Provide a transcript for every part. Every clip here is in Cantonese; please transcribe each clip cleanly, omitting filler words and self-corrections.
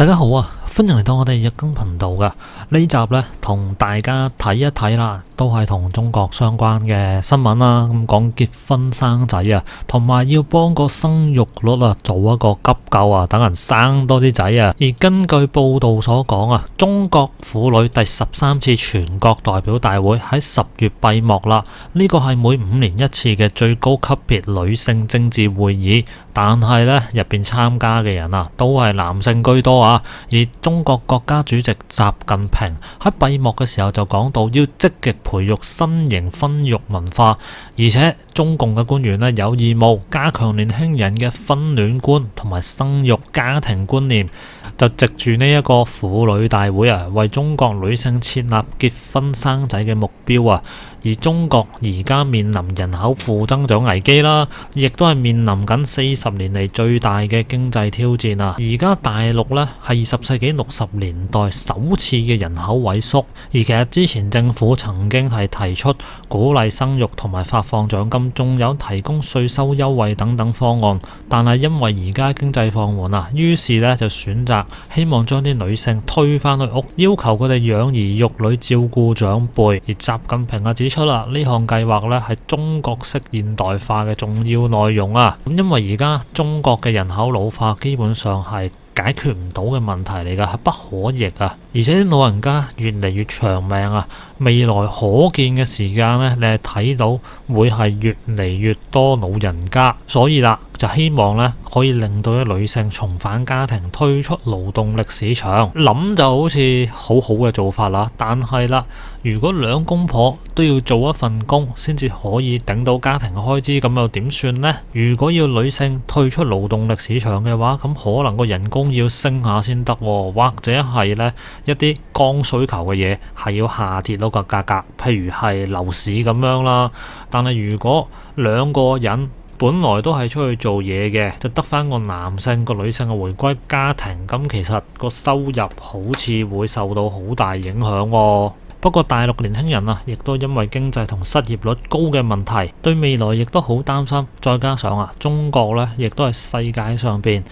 大家好啊，歡迎嚟到我哋日更頻道噶。呢集呢，同大家睇一睇啦，都係同中國相關嘅新聞啦。咁講結婚生仔啊，同埋要幫個生育率啊做一個急救啊，等人生多啲仔啊。而根據報道所講啊，中國婦女第13次全國代表大會喺10月閉幕啦。呢個係每5年一次嘅最高級別女性政治會議，但係呢，入邊參加嘅人啊，都係男性居多啊。而中國國家主席習近平喺閉幕嘅時候就講到，要積極培育新型婚育文化，而且中共嘅官員呢，有義務加強年輕人嘅婚戀觀同埋生育家庭觀念。就藉住呢一個婦女大會啊，為中國女性設立結婚生仔嘅目標啊。而中國而家面臨人口負增長危機啦，亦都係面臨緊40年嚟最大嘅經濟挑戰啊！而家大陸呢係20世紀60年代首次嘅人口萎縮，而其實之前政府曾經係提出鼓勵生育同埋發放獎金，仲有提供稅收優惠等等方案，但係因為而家經濟放緩啊，於是呢就選擇希望將啲女性推返去屋，要求佢哋養兒育女、照顧長輩。而習近平啊指出啦，呢項計劃咧係中國式現代化嘅重要內容啊！咁因為而家中國嘅人口老化基本上係解決唔到嘅問題嚟㗎，係不可逆啊！而且啲老人家越嚟越長命啊，未來可見嘅時間呢，你係睇到會係越嚟越多老人家，所以啦，就希望呢可以令到啲女性重返家庭，退出勞動力市場。諗就好似好好嘅做法啦，但係啦，如果兩公婆都要做一份工先至可以頂到家庭嘅開支，咁又點算呢？如果要女性退出勞動力市場嘅話，咁可能個人工要升下先得，或者係呢一啲剛需求嘅嘢係要下跌到個價格，譬如係樓市咁樣啦。但係如果兩個人本來都係出去做嘢嘅，就得返個男性個女性嘅回歸家庭，咁其實個收入好似會受到好大影響喎。不過大陸年輕人啊，亦都因為經濟同失業率高嘅問題，對未來亦都好擔心。再加上啊，中國呢亦都係世界上邊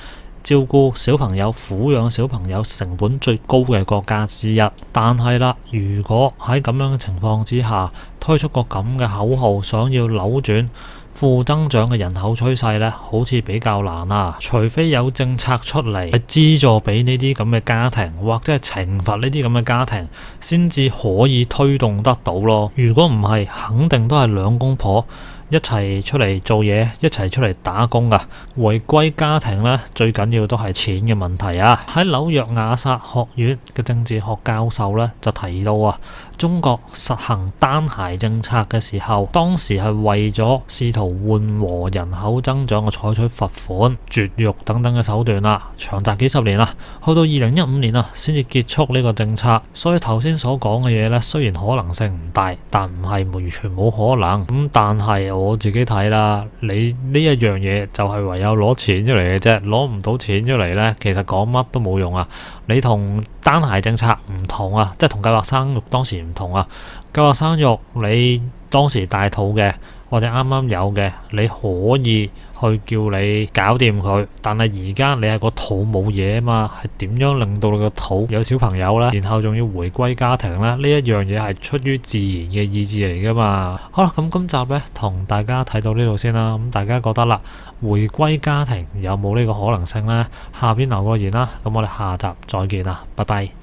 照顧小朋友、撫養小朋友成本最高嘅國家之一。但係啦，如果喺咁樣嘅情況之下，推出個咁嘅口號，想要扭轉負增長嘅人口趨勢呢，好似比較難啊！除非有政策出嚟係資助俾呢啲咁嘅家庭，或者係懲罰呢啲咁嘅家庭，先至可以推動得到咯。如果唔係，肯定都係兩公婆一齊出嚟做嘢，一齊出嚟打工噶。回歸家庭呢，最緊要都係錢嘅問題啊！喺紐約亞薩學院嘅政治學教授呢，就提到啊，中國實行單孩政策嘅時候，當時係為咗試圖緩和人口增長，嘅採取罰款、絕育等等嘅手段啦，長達幾十年啦，去到2015年啊，先至結束呢個政策。所以頭先所講嘅嘢呢，雖然可能性唔大，但唔係完全冇可能。咁但係我自己睇啦，你呢一樣嘢就係唯有攞錢出嚟嘅啫，攞唔到錢出嚟呢，其實講乜都冇用啊！你同單孩政策唔同啊，即係同計劃生育當時唔同啊。計劃生育你當時大肚嘅或者啱啱有嘅，你可以去叫你搞掂佢，但係而家你係個肚冇嘢啊嘛，係點樣令到你個肚有小朋友呢？然後仲要回歸家庭呢？呢一樣嘢係出於自然嘅意志嚟噶嘛。好啦，咁今集呢，同大家睇到呢度先啦。咁大家覺得啦，回歸家庭有冇呢個可能性呢？下邊留個言啦。咁我哋下集再見啦，拜拜。